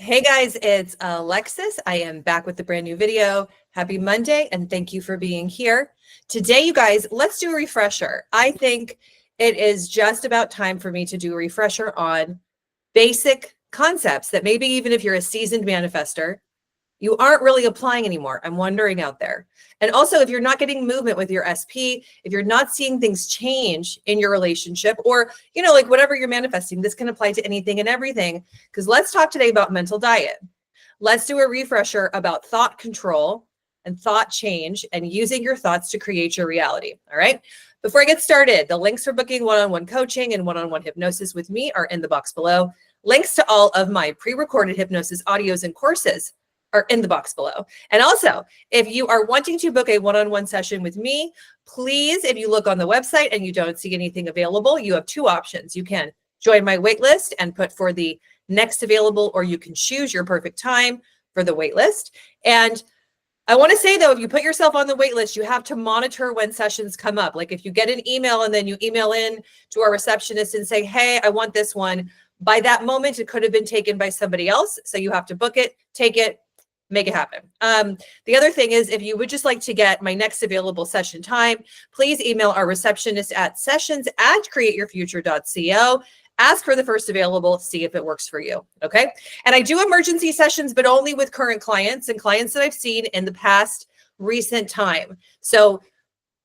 Hey guys, it's Alexis. I am back with a brand new video. Happy Monday, and thank you for being here. Today, you guys, let's do a refresher. I think it is just about time for me to do a refresher on basic concepts that maybe even if you're a seasoned manifester, you aren't really applying anymore. I'm wondering out there. And also, if you're not getting movement with your SP, if you're not seeing things change in your relationship, or, like whatever you're manifesting, this can apply to anything and everything. Because let's talk today about mental diet. Let's do a refresher about thought control and thought change and using your thoughts to create your reality. All right. Before I get started, the links for booking one-on-one coaching and one-on-one hypnosis with me are in the box below. Links to all of my pre-recorded hypnosis audios and courses are in the box below. And also, if you are wanting to book a one-on-one session with me, please, if you look on the website and you don't see anything available, you have two options. You can join my wait list and put for the next available, or you can choose your perfect time for the wait list. And I want to say, though, if you put yourself on the wait list, you have to monitor when sessions come up. Like if you get an email and then you email in to our receptionist and say, hey, I want this one. By that moment, it could have been taken by somebody else. So you have to book it, take it, make it happen. The other thing is, if you would just like to get my next available session time, please email our receptionist at sessions@createyourfuture.co. Ask for the first available, see if it works for you. Okay. And I do emergency sessions, but only with current clients and clients that I've seen in the past recent time. So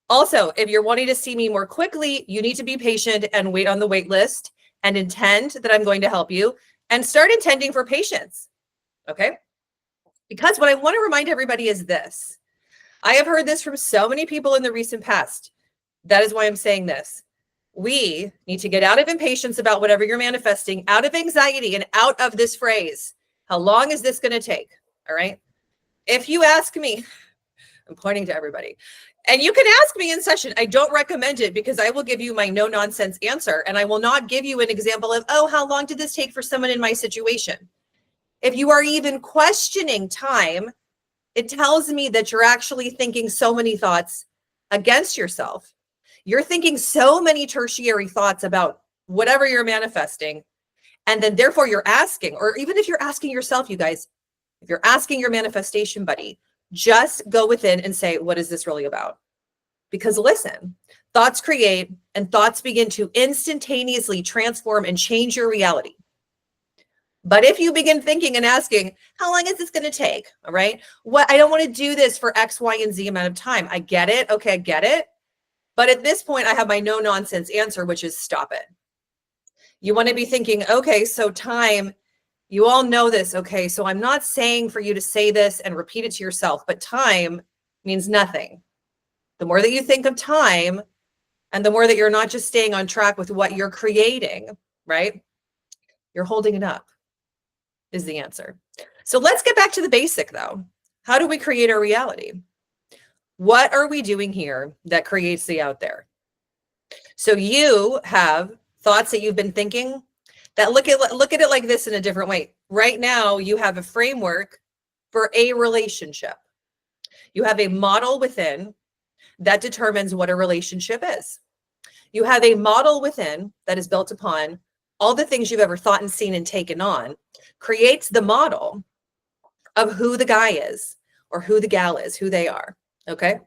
also, if you're wanting to see me more quickly, you need to be patient and wait on the wait list and intend that I'm going to help you and start intending for patience. Okay. Because what I want to remind everybody is this. I have heard this from so many people in the recent past. That is why I'm saying this. We need to get out of impatience about whatever you're manifesting, out of anxiety, and out of this phrase. How long is this going to take? All right. If you ask me, I'm pointing to everybody, and you can ask me in session. I don't recommend it because I will give you my no nonsense answer. And I will not give you an example of, oh, how long did this take for someone in my situation? If you are even questioning time, it tells me that you're actually thinking so many thoughts against yourself. You're thinking so many tertiary thoughts about whatever you're manifesting. And then therefore you're asking, or even if you're asking yourself, you guys, if you're asking your manifestation buddy, just go within and say, what is this really about? Because listen, thoughts create and thoughts begin to instantaneously transform and change your reality. But if you begin thinking and asking, how long is this going to take? All right. I don't want to do this for X, Y, and Z amount of time. I get it. Okay, I get it. But at this point, I have my no nonsense answer, which is stop it. You want to be thinking, okay, so time, you all know this. Okay, so I'm not saying for you to say this and repeat it to yourself, but time means nothing. The more that you think of time and the more that you're not just staying on track with what you're creating, right? You're holding it up. Is the answer. So let's get back to the basic though. How do we create our reality? What are we doing here that creates the out there? So you have thoughts that you've been thinking that look at it like this in a different way. Right now, you have a framework for a relationship. You have a model within that determines what a relationship is. You have a model within that is built upon all the things you've ever thought and seen and taken on, creates the model of who the guy is or who the gal is, who they are. Okay.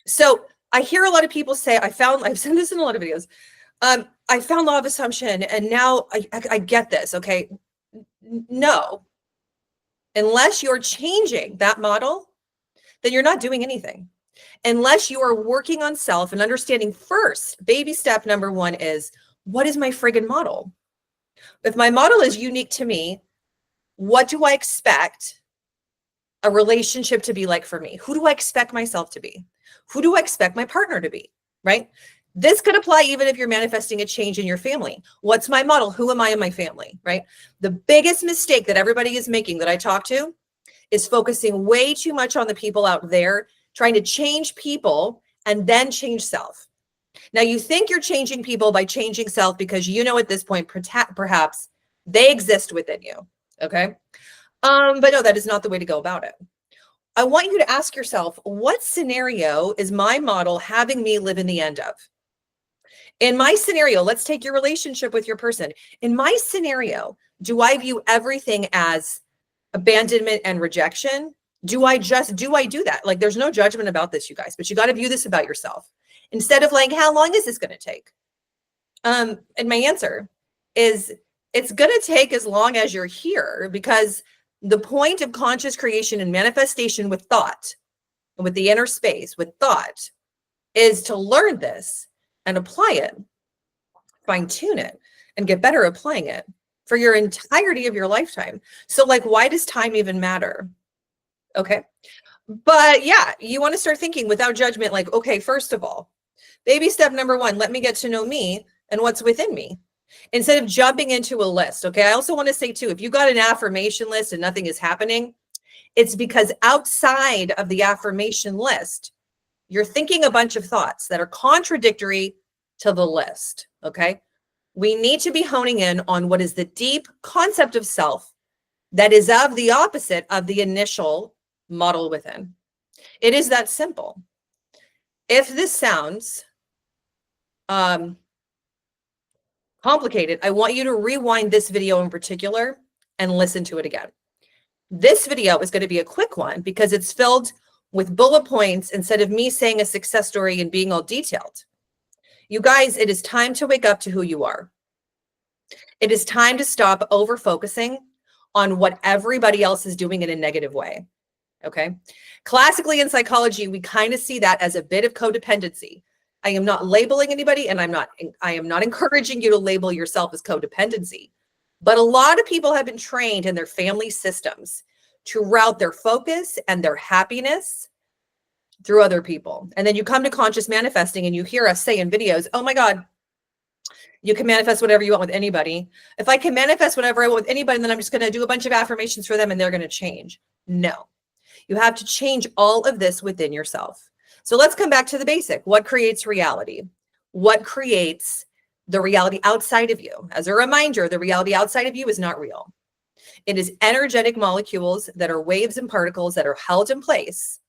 So I hear a lot of people say, I've said this in a lot of videos. I found law of assumption and now I get this. Okay. No, unless you're changing that model, then you're not doing anything. Unless you are working on self and understanding first, baby step number one is, what is my friggin' model? If my model is unique to me, what do I expect a relationship to be like for me? Who do I expect myself to be? Who do I expect my partner to be, right? This could apply even if you're manifesting a change in your family. What's my model? Who am I in my family, right? The biggest mistake that everybody is making that I talk to is focusing way too much on the people out there, trying to change people and then change self. Now, you think you're changing people by changing self because at this point, perhaps they exist within you, okay? But no, that is not the way to go about it. I want you to ask yourself, what scenario is my model having me live in the end of? In my scenario, let's take your relationship with your person. In my scenario, Do I view everything as abandonment and rejection? Do I do that? Like, there's no judgment about this, you guys, but you got to view this about yourself instead of like, how long is this going to take? And my answer is it's going to take as long as you're here, because the point of conscious creation and manifestation with thought, with the inner space, with thought, is to learn this and apply it, fine tune it, and get better at applying it for your entirety of your lifetime. So like, why does time even matter? Okay. But yeah, you want to start thinking without judgment, like, okay, first of all, baby step number 1, let me get to know me and what's within me instead of jumping into a list. Okay. I also want to say too, if you got an affirmation list and nothing is happening, it's because outside of the affirmation list, you're thinking a bunch of thoughts that are contradictory to the list. Okay. We need to be honing in on what is the deep concept of self that is of the opposite of the initial model within. It is that simple. If this sounds complicated, I want you to rewind this video in particular and listen to it again. This video is going to be a quick one because it's filled with bullet points instead of me saying a success story and being all detailed. You guys, it is time to wake up to who you are. It is time to stop over-focusing on what everybody else is doing in a negative way. Okay. Classically in psychology, we kind of see that as a bit of codependency. I am not labeling anybody, and I am not encouraging you to label yourself as codependency. But a lot of people have been trained in their family systems to route their focus and their happiness through other people. And then you come to conscious manifesting and you hear us say in videos, oh my God, you can manifest whatever you want with anybody. If I can manifest whatever I want with anybody, then I'm just going to do a bunch of affirmations for them and they're going to change. No, you have to change all of this within yourself. So let's come back to the basic. What creates reality? What creates the reality outside of you? As a reminder, the reality outside of you is not real. It is energetic molecules that are waves and particles that are held in place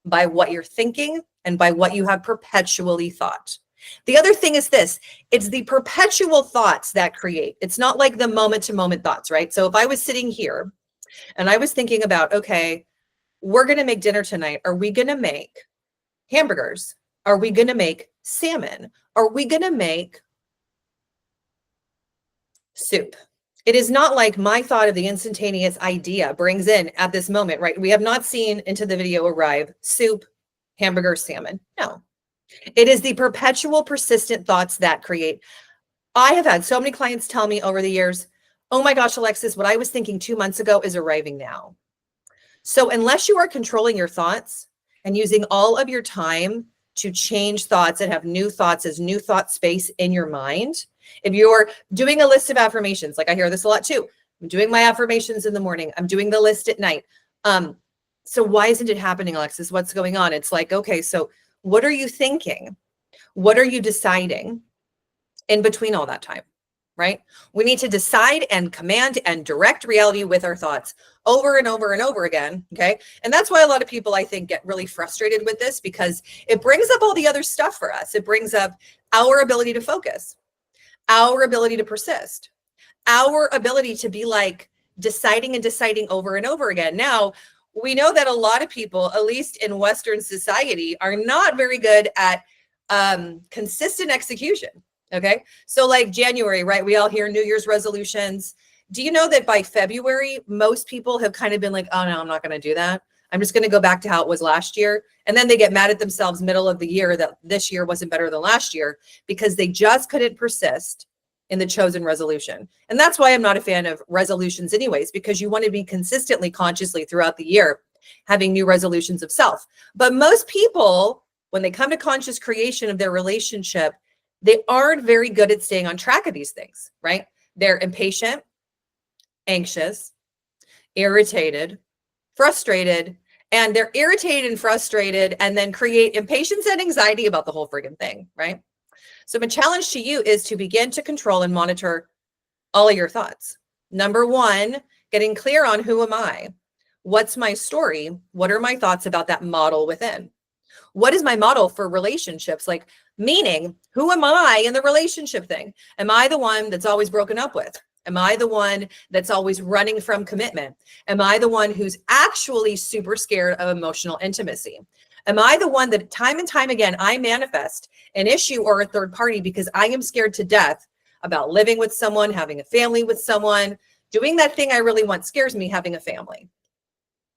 by what you're thinking and by what you have perpetually thought. The other thing is this, it's the perpetual thoughts that create. It's not like the moment to moment thoughts, right? So if I was sitting here and I was thinking about, okay, we're going to make dinner tonight. Are we going to make hamburgers? Are we going to make salmon? Are we going to make soup? It is not like my thought of the instantaneous idea brings in at this moment, right? We have not seen into the video arrive soup, hamburger, salmon. No, it is the perpetual persistent thoughts that create. I have had so many clients tell me over the years, oh my gosh, Alexis, what I was thinking 2 months ago is arriving now. So unless you are controlling your thoughts and using all of your time to change thoughts and have new thoughts as new thought space in your mind, if you're doing a list of affirmations, like I hear this a lot too, I'm doing my affirmations in the morning, I'm doing the list at night. So why isn't it happening, Alexis? What's going on? It's like, okay, so what are you thinking? What are you deciding in between all that time, right? We need to decide and command and direct reality with our thoughts over and over and over again, okay? And that's why a lot of people, I think, get really frustrated with this, because it brings up all the other stuff for us. It brings up our ability to focus, our ability to persist, our ability to be like deciding and deciding over and over again. Now, we know that a lot of people, at least in Western society, are not very good at consistent execution. Okay. So like January, right? We all hear New Year's resolutions. Do you know that by February, most people have kind of been like, oh no, I'm not going to do that. I'm just going to go back to how it was last year. And then they get mad at themselves middle of the year that this year wasn't better than last year because they just couldn't persist in the chosen resolution. And that's why I'm not a fan of resolutions anyways, because you want to be consistently, consciously throughout the year, having new resolutions of self. But most people, when they come to conscious creation of their relationship, they aren't very good at staying on track of these things, right? They're impatient, anxious, irritated, frustrated, and they're irritated and frustrated and then create impatience and anxiety about the whole friggin' thing, right? So my challenge to you is to begin to control and monitor all of your thoughts. Number one, getting clear on who am I? What's my story? What are my thoughts about that model within? What is my model for relationships? Like, meaning, who am I in the relationship thing? Am I the one that's always broken up with? Am I the one that's always running from commitment? Am I the one who's actually super scared of emotional intimacy? Am I the one that time and time again, I manifest an issue or a third party because I am scared to death about living with someone, having a family with someone, doing that thing I really want scares me, having a family?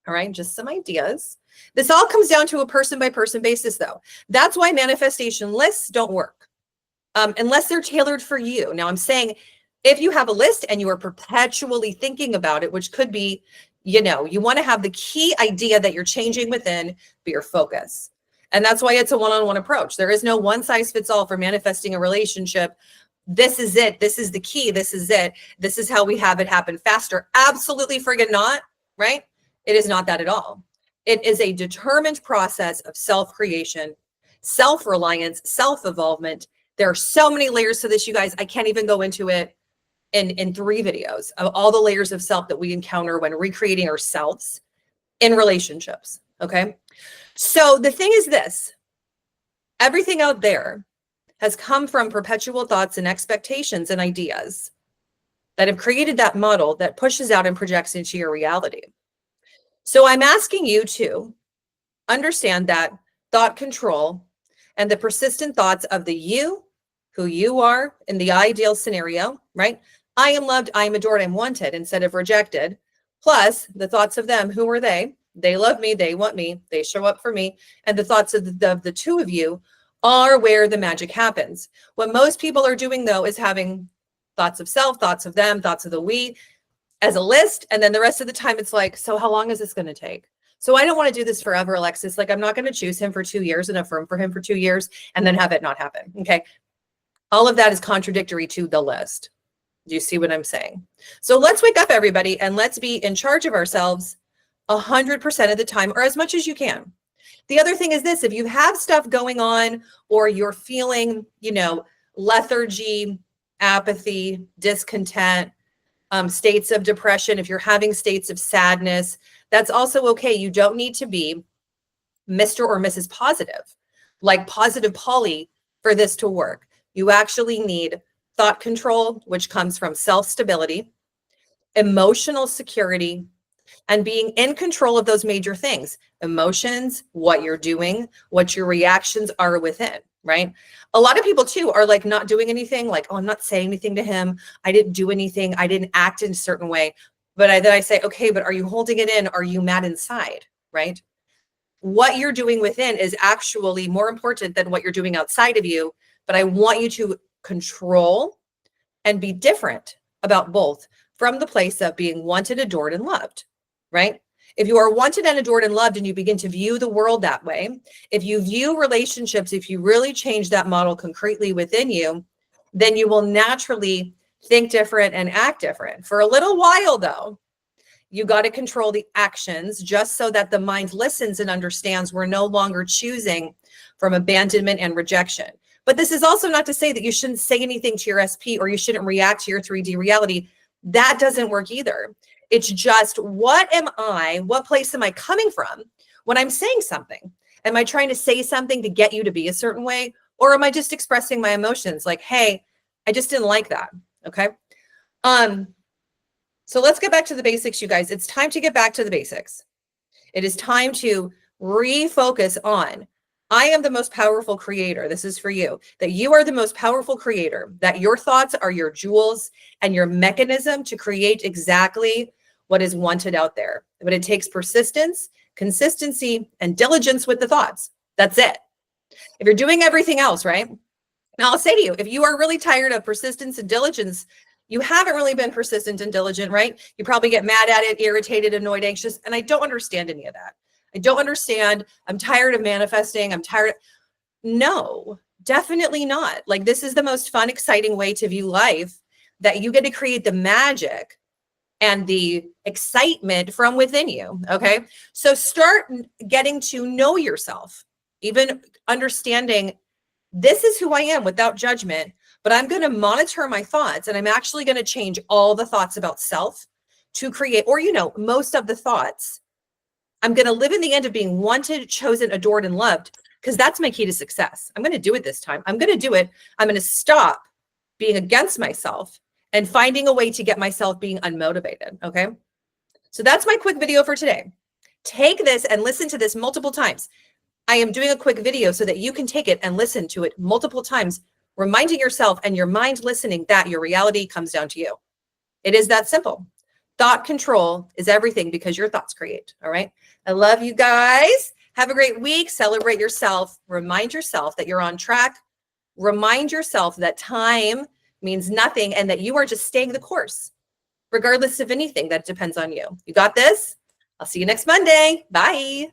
All right, just some ideas. This all comes down to a person by person basis though. That's why manifestation lists don't work unless they're tailored for you. Now I'm saying if you have a list and you are perpetually thinking about it, which could be, you want to have the key idea that you're changing within be your focus. And that's why it's a one-on-one approach. There is no one size fits all for manifesting a relationship. This is it. This is the key. This is it. This is how we have it happen faster. Absolutely friggin' not, right? It is not that at all. It is a determined process of self-creation, self-reliance, self-evolvement. There are so many layers to this, you guys. I can't even go into it in 3 videos of all the layers of self that we encounter when recreating ourselves in relationships. Okay. So the thing is this, everything out there has come from perpetual thoughts and expectations and ideas that have created that model that pushes out and projects into your reality. So I'm asking you to understand that thought control and the persistent thoughts of the you, who you are in the ideal scenario, right? I am loved, I am adored, I'm wanted instead of rejected. Plus the thoughts of them, who are they? They love me, they want me, they show up for me. And the thoughts of the two of you are where the magic happens. What most people are doing though is having thoughts of self, thoughts of them, thoughts of the we as a list. And then the rest of the time it's like, so how long is this going to take? So I don't want to do this forever, Alexis. Like I'm not going to choose him for 2 years and affirm for him for 2 years and then have it not happen. Okay. All of that is contradictory to the list. Do you see what I'm saying? So let's wake up, everybody, and let's be in charge of ourselves 100% of the time, or as much as you can. The other thing is this, if you have stuff going on or you're feeling, lethargy, apathy, discontent, states of depression, if you're having states of sadness, that's also okay. You don't need to be Mr. or Mrs. Positive, like Positive Polly, for this to work. You actually need thought control, which comes from self-stability, emotional security, and being in control of those major things: emotions, what you're doing, what your reactions are within, right? A lot of people too are like not doing anything, like, oh, I'm not saying anything to him. I didn't do anything. I didn't act in a certain way. But then I say, okay, but are you holding it in? Are you mad inside, right? What you're doing within is actually more important than what you're doing outside of you. But I want you to control and be different about both from the place of being wanted, adored, and loved, right? If you are wanted and adored and loved and you begin to view the world that way, if you view relationships, if you really change that model concretely within you, then you will naturally think different and act different. For a little while though, you got to control the actions just so that the mind listens and understands we're no longer choosing from abandonment and rejection. But this is also not to say that you shouldn't say anything to your SP or you shouldn't react to your 3D reality. That doesn't work either. It's just, what place am I coming from when I'm saying something? Am I trying to say something to get you to be a certain way? Or am I just expressing my emotions like, hey, I just didn't like that. Okay. So let's get back to the basics, you guys. It's time to get back to the basics. It is time to refocus on, I am the most powerful creator. This is for you, that you are the most powerful creator, that your thoughts are your jewels and your mechanism to create exactly what is wanted out there. But it takes persistence, consistency, and diligence with the thoughts. That's it. If you're doing everything else, right? Now I'll say to you, if you are really tired of persistence and diligence, you haven't really been persistent and diligent, right? You probably get mad at it, irritated, annoyed, anxious, and I don't understand any of that. I don't understand. I'm tired of manifesting. I'm tired. No, definitely not. Like, this is the most fun, exciting way to view life, that you get to create the magic and the excitement from within you. Okay. So start getting to know yourself, even understanding this is who I am without judgment, but I'm going to monitor my thoughts, and I'm actually going to change all the thoughts about self to create, or, most of the thoughts. I'm going to live in the end of being wanted, chosen, adored, and loved, because that's my key to success. I'm going to do it this time. I'm going to do it. I'm going to stop being against myself, and finding a way to get myself being unmotivated. Okay. So that's my quick video for today. Take this and listen to this multiple times. I am doing a quick video so that you can take it and listen to it multiple times, reminding yourself and your mind listening that your reality comes down to you. It is that simple. Thought control is everything because your thoughts create. All right. I love you guys. Have a great week. Celebrate yourself. Remind yourself that you're on track. Remind yourself that time means nothing and that you are just staying the course, regardless of anything that depends on you. You got this? I'll see you next Monday. Bye.